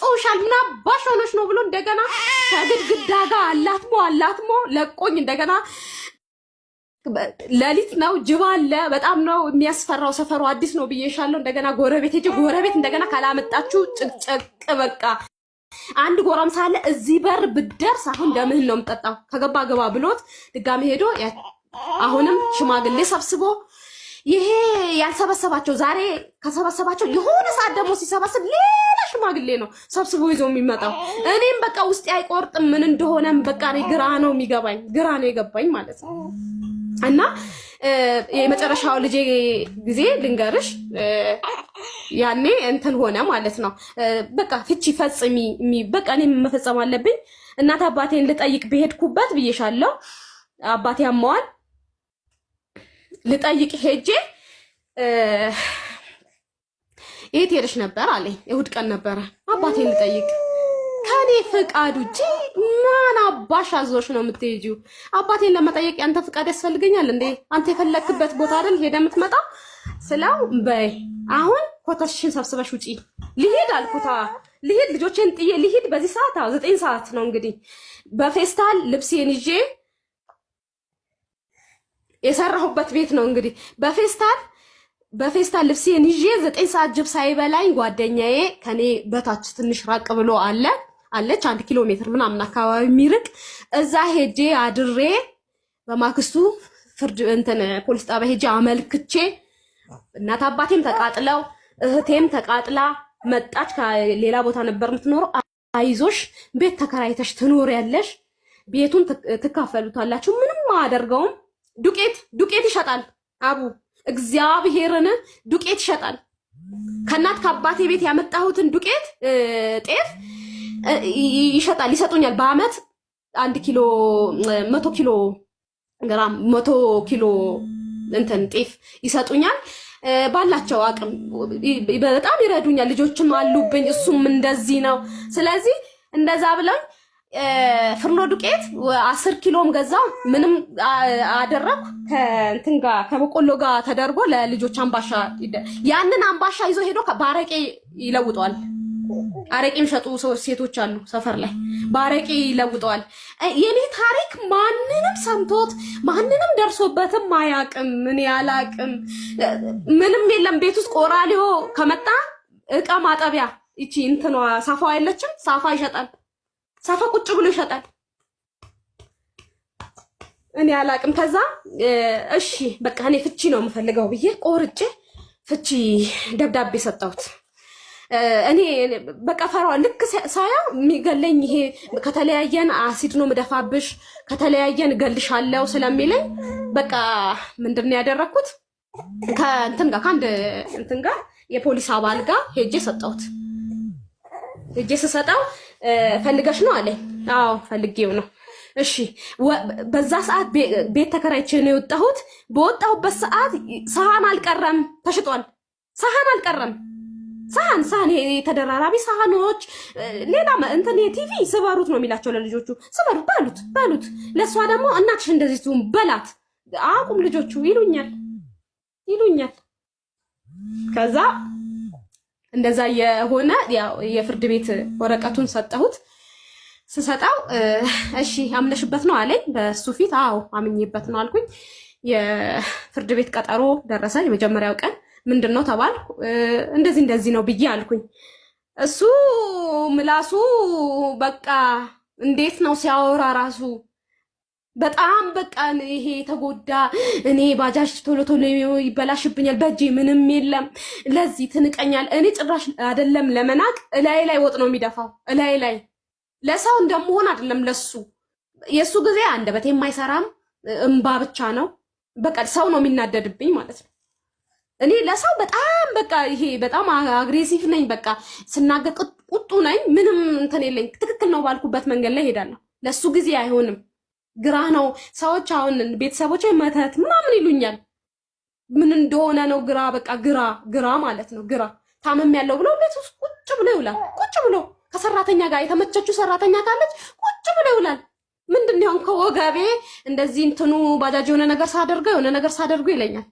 ለቀውሻል ምና ባሾኖች ነው ብሎ እንደገና ከግድግዳ ጋር አላትሞ ለቆኝ እንደገና ለሊት ነው ጅብ አለ በጣም ነው የሚያስፈራው ሰፈሩ አዲስ ነው ብዬሻለሁ እንደገና ጎረቤት እንደገና ካላመጣችሁ ጭቅጭቅ በቃ አንድ ጎረምሳ አለ እዚህ በር ብደርስ አሁን ደምህን ነው የምጠጣው ከገባ ገባ ብሎት ድጋሚ ሄዶ አሁንም ሽማግሌ ሰብስቦ ይሄ ያልሰበሰባቸው ዛሬ ከሰበሰባቸው የሆነ ሰዓት ደግሞ ሲሰበስብ ሌላ ሽማግሌ ነው ሰብስቦ ይዞ የሚመጣው እኔም በቃ ውስጤ አይቆርጥም ምን እንደሆነም በቃ ግራ ነው የገባኝ ማለት ነው እና የመጨረሻው ልጄ ጊዜ ልንገርሽ ያኔ እንትን ሆነ ማለት ነው በቃ ፍቺ ፈጽሚ በቃ እኔም መፈጸም አለብኝ እናት አባቴን ልጠይቅ በሄድኩበት ብዬሻለሁ አባቴ ያመዋል ልጠይቅ ሄጄ የት ሄደሽ ነበር አለኝ እሑድ ቀን ነበረ አባቴን ልጠይቅ ከኔ ፍቃድ ውጪ ማን አባሽ አዞሽ ነው የምትሄጂው አባቴን ለመጠየቅ ያንተ ፍቃድ ያስፈልገኛል እንዴ አንተ የፈለክበት ቦታ አይደል ሄደ የምትመጣ ስለው በይ አሁን ኮተሽን ሰብስበሽ ውጪ ልሄድ አልኩታ ልሄድ ልጆቼን ጥዬ ልሄድ በዚህ ሰዓት 9 ሰዓት ነው እንግዲህ በፌስታል ልብሴን ይዤ የሰራሁበት ቤት ነው እንግዲህ በፌስታል ልብሴን ይዤ 9 ሰዓት ጅብ ሳይበላኝ ጓደኛዬ ከኔ በታች ትንሽ ራቅ ብሎ አለች 1 ኪሎ ሜትር ምናምን አካባቢ የሚርቅ እዛ ሄጄ አድሬ በማክስቱ ፍርድ እንትን ፖሊስ ጣቢያ ሄጄ አመልክቼ እናት አባቴም ተቃጥለው እህቴም ተቃጥላ መጣች ከሌላ ቦታ ነበር የምትኖረው አይዞሽ ቤት ተከራይተሽ ትኖሪያለሽ ቤቱን ትካፈሉታላችሁ ምንም አደርገውም ዱቄት ይሸጣል አቡ እግዚአብሔርን ዱቄት ይሸጣል ከናት ከአባቴ ቤት ያመጣሁትን ዱቄት ጤፍ ይሸጣል ይሰጡኛል በአመት 1 ኪሎ 100 ኪሎ ግራም 100 ኪሎ እንትን ጤፍ ይሰጡኛል ባላቸው አቅም በጣም ይረዱኛል ልጆችም አሉብኝ እሱም እንደዚህ ነው ስለዚህ እንደዛ ብለው ፍርኖ ዱቄት 10 ኪሎም ገዛው ምንም አደረኩ ከእንትን ጋር ከበቆሎ ጋር ተደርጎ ለልጆች አምባሻ ያንን አምባሻ ይዞ ሄዶ ባረቄ ይለውጣል አረቄ የሚሸጡ ሴቶች አሉ ሰፈር ላይ ባረቄ ይለውጣል የኔ ታሪክ ማንንም ሰምቶት ማንንም ደርሶበትም አያቅም ምን ያላቅም ምንም የለም ቤት ውስጥ ቆራሊዮ ከመጣ እቃ ማጠቢያ እቺ እንትኗ ሳፋው አይለችም ሳፋ ይሸጣል ሳፋ ቁጭ ብሎ ይሸጣል እኔ ያላቅም ከዛ እሺ በቃ እኔ ፍቺ ነው የምፈልገው ብዬ ቆርጬ ፍቺ ደብዳቤ ሰጣሁት እኔ በቃ ፈራው ልክ ሳያ የሚገለኝ ይሄ ከተለያየን አሲድ ነው መደፋብሽ ከተለያየን ገልሻለሁ ስለሚለኝ በቃ ምንድነው ያደረኩት ከእንትን ጋር ካንድ እንትን ጋር የፖሊስ አባል ጋር ሄጄ ሰጣሁት ሄጄ ስሰጣው ፈልገሽ ነው አለኝ አዎ ፈልጌው ነው እሺ በዛ ሰዓት ቤት ተከራይቼ ነው የወጣሁት በወጣሁበት ሰዓት ሳህን አልቀረም ተሽጧል ሳህን አልቀረም ሳህን ተደራራቢ ሳህኖች ሌላ እንትን ቲቪ ስበሩት ነው የሚላቸው ለልጆቹ ስበሩት ባሉት ለሷ ደግሞ እናትሽ እንደዚህ ትሁን በላት አቁም ልጆቹ ይሉኛል ከዛ እንደዛ የሆነ ያው የፍርድ ቤት ወረቀቱን ሰጠሁት ስሰጣው እሺ አምነሽበት ነው አለኝ በሱ ፊት አዎ አምኜበት ነው አልኩኝ የፍርድ ቤት ቀጠሮ ደረሰ የመጀመሪያው ቀን ምንድነው ተባልኩ እንደዚህ ነው ብዬ አልኩኝ እሱ ምላሱ በቃ እንዴት ነው ሲያወራ ራሱ በጣም በቃ ይሄ ተጎዳ እኔ ባጃጅ ቶሎ ይበላሽብኛል በእጄ ምንም የለም ለዚህ ትንቀኛል እኔ ጭራሽ አይደለም ለመናቅ ላይ ወጥ ነው የሚደፋው ላይ ለሰው እንደምሆን አይደለም ለሱ የሱ ጊዜ አንደበቴ የማይሰራም እንባ ብቻ ነው በቃ ሰው ነው የሚናደድብኝ ማለት ነው እኔ ለሰው በጣም በቃ ይሄ በጣም አግሬሲቭ ነኝ በቃ ስናገር ቁጡ ነኝ ምንም እንትን የለኝ ትክክል ነው ባልኩበት መንገድ ላይ ሄዳለሁ ለሱ ጊዜ አይሆንም ግራ ነው ሰዎች አሁን ቤተሰቦቼ መተት ምናምን ይሉኛል ምን እንደሆነ ነው ግራ በቃ ግራ ማለት ነው ግራ ታመም ያለው ብሎ ቤት ውስጥ ቁጭ ብሎ ይውላል ቁጭ ብሎ ከሰራተኛ ጋር የተመቸችው ሰራተኛ ካለች ቁጭ ብሎ ይውላል ምንድነው ያው ከወጋቤ እንደዚህ እንትኑ ባጃጅ የሆነ ነገር ሳደርገው ይለኛል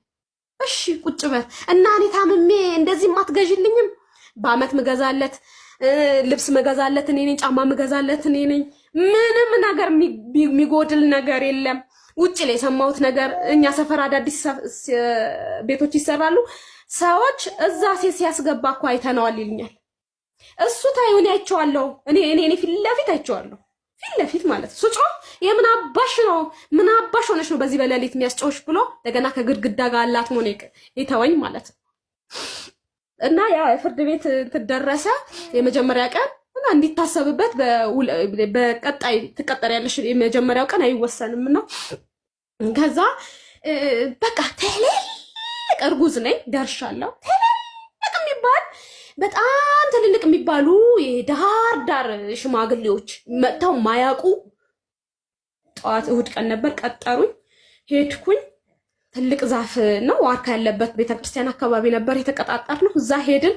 እሺ ቁጭ በል እና እኔ ታመሜ እንደዚህ ማትገዥልኝም በአመት ምገዛለት ልብስ መገዛለት እኔ ነኝ፣ ጫማ መገዛለት እኔ ነኝ። ምንም ነገር የሚጎድል ነገር የለም። ውጭ ላይ የሰማሁት ነገር እኛ ሰፈር አዳዲስ ቤቶች ይሰራሉ። ሰዎች እዛ ሴት ሲያስገባ እኮ አይተነዋል ይሉኛል። እሱ ታዩን አይቼዋለሁ። እኔ ፊት ለፊት አይቼዋለሁ። ፊት ለፊት ማለት ሱጮ የምን አባሽ ነው? ምን አባሽ ሆነሽ ነው በዚህ በሌሊት የሚያስጨውሽ ብሎ እንደገና ከግድግዳ ጋር አላት ሞኔክ ይተወኝ ማለት ነው። እና ያ ፍርድ ቤት ተደረሰ የመጀመሪያ ቀን እና እንዲታሰብበት በቀጣይ ትቀጠሪያለሽ የመጀመሪያው ቀን አይወሰንም ነው። ከዛ በቃ ትልልቅ እርጉዝ ነኝ ደርሻለሁ። ትልልቅ የሚባል በጣም ትልልቅ የሚባሉ የዳር ዳር ሽማግሌዎች መጥተው ማያውቁ ጠዋት እሑድ ቀን ነበር ቀጠሩኝ። ሄድኩኝ። ትልቅ ዛፍ ነው ዋርካ ያለበት ቤተክርስቲያን አካባቢ ነበር የተቀጣጠርነው። እዛ ሄድን።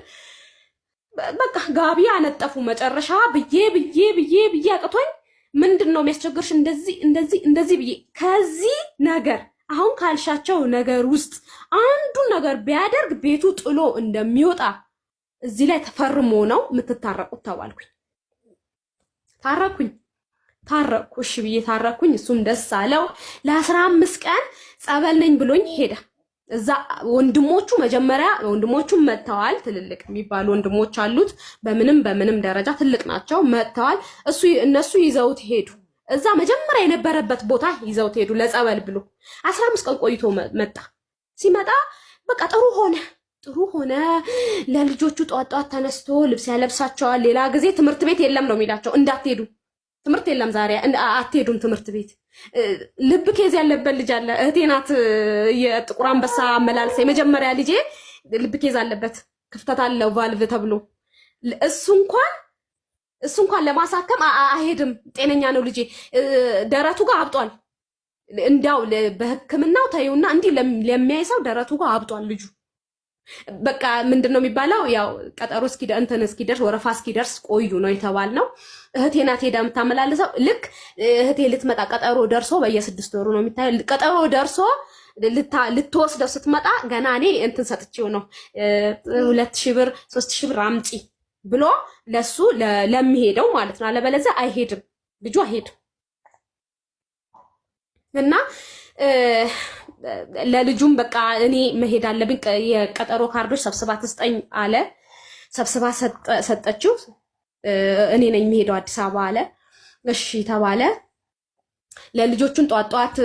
በቃ ጋቢ አነጠፉ። መጨረሻ ብዬ አቅቶኝ ምንድነው የሚያስቸግርሽ እንደዚህ ብዬ ከዚህ ነገር አሁን ካልሻቸው ነገር ውስጥ አንዱን ነገር ቢያደርግ ቤቱ ጥሎ እንደሚወጣ እዚህ ላይ ተፈርሞ ነው የምትታረቁት ተባልኩኝ። ታረኩ። እሺ ብዬ ታረኩኝ። እሱም ደስ አለው። ለ15 ቀን ጸበል ነኝ ብሎኝ ሄደ። እዛ ወንድሞቹም መጥተዋል። ትልልቅ የሚባሉ ወንድሞች አሉት። በምንም ደረጃ ትልቅ ናቸው። መጥተዋል። እነሱ ይዘውት ሄዱ። እዛ መጀመሪያ የነበረበት ቦታ ይዘውት ሄዱ ለጸበል ብሎ 15 ቀን ቆይቶ መጣ። ሲመጣ በቃ ጥሩ ሆነ። ለልጆቹ ጧት ተነስቶ ልብስ ያለብሳቸዋል። ሌላ ጊዜ ትምህርት ቤት የለም ነው የሚላቸው። እንዳትሄዱ ትምህርት የለም ዛሬ አትሄዱም ትምህርት ቤት። ልብ ኬዝ ያለበት ልጅ አለ። እህቴ ናት የጥቁር አንበሳ አመላልሳ የመጀመሪያ ልጄ ልብ ኬዝ አለበት፣ ክፍተት አለው ቫልቭ ተብሎ እሱ እንኳን ለማሳከም አይሄድም። ጤነኛ ነው ልጄ። ደረቱ ጋር አብጧል። እንዳው በሕክምናው ታዩና እንዲህ ለሚያይ ሰው ደረቱ ጋር አብጧል ልጁ። በቃ ምንድነው የሚባለው? ያው ቀጠሮ እስኪደርስ ወረፋ እስኪደርስ ቆዩ ነው የተባልነው። እህቴ ናት ሄዳ የምታመላልሰው። ልክ እህቴ ልትመጣ ቀጠሮ ደርሶ በየ6 ወሩ ነው የሚታየው። ቀጠሮ ደርሶ ልትወስደው ስትመጣ ገና እኔ ሰጥቼው ነው 2000 ብር 3000 ብር አምጪ ብሎ ለሱ ለሚሄደው ማለት ነው። አለበለዚያ አይሄድም ልጁ አይሄድም። እና ለልጁም በቃ እኔ መሄድ አለብኝ የቀጠሮ ካርዶች ሰብስባ ትስጠኝ አለ። ሰብስባ ሰጠችው። እኔ ነኝ የምሄደው አዲስ አበባ አለ። እሺ ተባለ። ለልጆቹን ጧት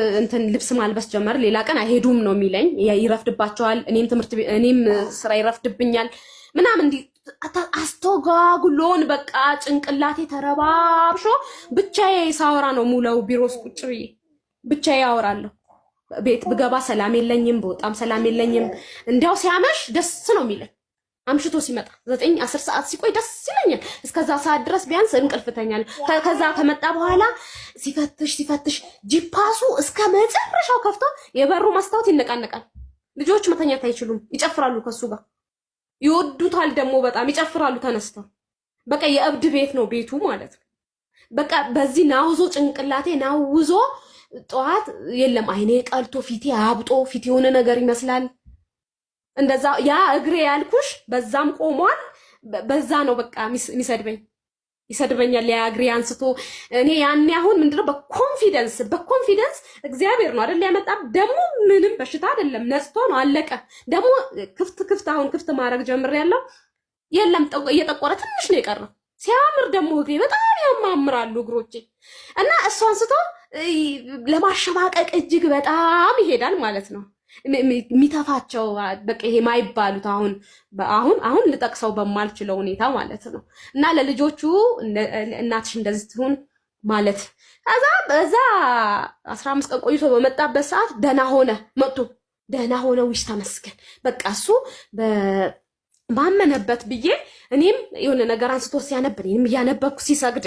ልብስ ማልበስ ጀመር። ሌላ ቀን አይሄዱም ነው የሚለኝ። ይረፍድባቸዋል፣ እኔም ስራ ይረፍድብኛል ምናምን እንዲህ አስተጓጉሎን በቃ ጭንቅላቴ ተረባብሾ ብቻዬ ሳወራ ነው ሙለው ቢሮ ውስጥ ቁጭ ብዬ ብቻዬ አወራለሁ። ቤት ብገባ ሰላም የለኝም፣ በወጣም ሰላም የለኝም። እንዲያው ሲያመሽ ደስ ነው የሚለኝ። አምሽቶ ሲመጣ 9-10 ሰዓት ሲቆይ ደስ ይለኛል። እስከዛ ሰዓት ድረስ ቢያንስ እንቅልፍተኛል። ከዛ ከመጣ በኋላ ሲፈትሽ ጂፓሱ እስከ መጨረሻው ከፍቶ የበሩ መስታወት ይነቃነቃል። ልጆች መተኛት አይችሉም፣ ይጨፍራሉ ከሱ ጋር ይወዱታል። ደግሞ በጣም ይጨፍራሉ ተነስተው። በቃ የእብድ ቤት ነው ቤቱ ማለት ነው። በቃ በዚህ ናውዞ ጭንቅላቴ ናውዞ ጠዋት የለም አይኔ ቀልቶ ፊቴ አብጦ ፊቴ የሆነ ነገር ይመስላል። እንደዛ ያ እግሬ ያልኩሽ በዛም ቆሟል። በዛ ነው በቃ ይሰድበኛል። ያ እግሬ አንስቶ እኔ ያኔ አሁን ምንድነው በኮንፊደንስ እግዚአብሔር ነው አይደል ያመጣ። ደግሞ ምንም በሽታ አይደለም ነጽቶ ነው አለቀ። ደግሞ ክፍት አሁን ክፍት ማድረግ ጀምሬያለሁ። የለም እየጠቆረ ትንሽ ነው የቀረው። ሲያምር ደግሞ እግሬ በጣም ያማምራሉ እግሮቼ። እና እሱ አንስቶ ለማሸማቀቅ እጅግ በጣም ይሄዳል ማለት ነው። የሚተፋቸው በቃ ይሄ ማይባሉት አሁን ልጠቅሰው በማልችለው ሁኔታ ማለት ነው። እና ለልጆቹ እናትሽ እንደዚህ ትሁን ማለት በዛ 15 ቀን ቆይቶ በመጣበት ሰዓት ደህና ሆነ ውሽ ተመስገን በቃ እሱ ባመነበት ብዬ እኔም የሆነ ነገር አንስቶ ሲያነብ እኔም እያነበብኩ ሲሰግድ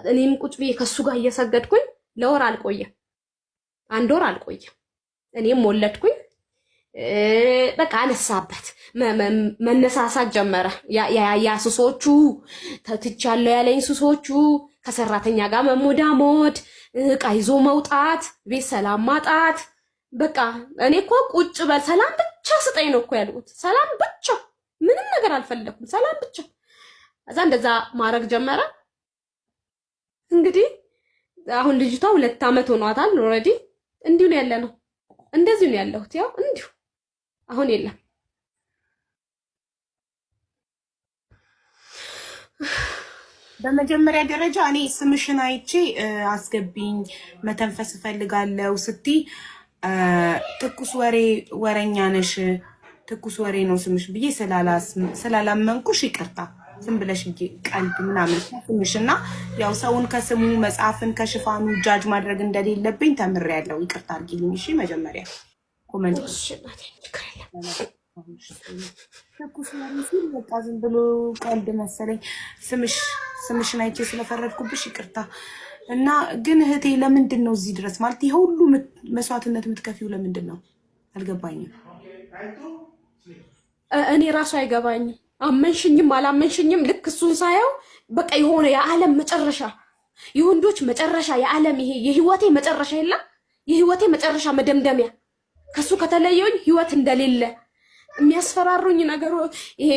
እኔም ቁጭ ብዬ ከሱ ጋር እየሰገድኩኝ ለወር አልቆየም፣ 1 ወር አልቆየም። እኔም ወለድኩኝ። በቃ አነሳበት መነሳሳት ጀመረ። ያ ሱሶቹ ተትቻለሁ ያለኝ ሱሶቹ ከሰራተኛ ጋር መሞዳሞድ፣ ዕቃ ይዞ መውጣት፣ ቤት ሰላም ማጣት። በቃ እኔ እኮ ቁጭ በል ሰላም ብቻ ስጠኝ ነው እኮ ያልኩት። ሰላም ብቻ ምንም ነገር አልፈለኩም፣ ሰላም ብቻ። እዛ እንደዛ ማድረግ ጀመረ። እንግዲህ አሁን ልጅቷ 2 ዓመት ሆኗታል። ኦልሬዲ እንዲሁ ነው ያለነው። እንደዚህ ነው ያለሁት። ያው እንዲሁ አሁን የለም። በመጀመሪያ ደረጃ እኔ ስምሽን አይቼ አስገቢኝ መተንፈስ እፈልጋለሁ ስትይ ትኩስ ወሬኛ ነሽ፣ ትኩስ ወሬ ነው ስምሽ ብዬ ስላላመንኩሽ ይቅርታ። ዝም ብለሽ ቀልድ ምናምን ስምሽና ያው ሰውን ከስሙ መጽሐፍን ከሽፋኑ ጃጅ ማድረግ እንደሌለብኝ ተምሬያለሁ። ይቅርታ አድርጊልኝ እሺ። መጀመሪያ ኮሜንት ትኩስ ወሬ ሲል በቃ ዝም ብሎ ቀልድ መሰለኝ። ስምሽን አይቼ ስለፈረድኩብሽ ይቅርታ። እና ግን እህቴ ለምንድን ነው እዚህ ድረስ ማለት ይሄ ሁሉ መስዋዕትነት የምትከፊው ለምንድን ነው አልገባኝም። እኔ ራሱ አይገባኝም። አመንሽኝም አላመንሽኝም ልክ እሱን ሳየው በቃ የሆነ የዓለም መጨረሻ የወንዶች መጨረሻ የዓለም ይሄ የህይወቴ መጨረሻ የለም የህይወቴ መጨረሻ መደምደሚያ ከሱ ከተለየውኝ ህይወት እንደሌለ የሚያስፈራሩኝ ነገር ይሄ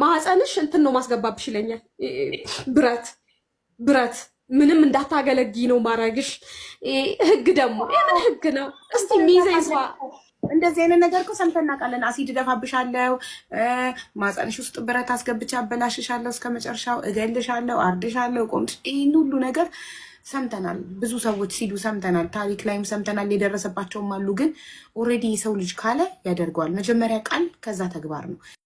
ማህፀንሽ እንትን ነው ማስገባብሽ ይለኛል። ብረት ምንም እንዳታገለጊ ነው ማረግሽ። ህግ ደግሞ የምን ህግ ነው? እስቲ ሚይዘኝ ሰው እንደዚህ አይነት ነገር እኮ ሰምተን እናውቃለን። አሲድ እደፋብሻለሁ፣ ማህፀንሽ ውስጥ ብረት አስገብቼ አበላሽሻለሁ፣ እስከ መጨረሻው እገልሻለሁ፣ አርድሻለሁ፣ ቆምሽ። ይህን ሁሉ ነገር ሰምተናል። ብዙ ሰዎች ሲሉ ሰምተናል። ታሪክ ላይም ሰምተናል። የደረሰባቸውም አሉ። ግን ኦልሬዲ የሰው ልጅ ካለ ያደርገዋል። መጀመሪያ ቃል ከዛ ተግባር ነው።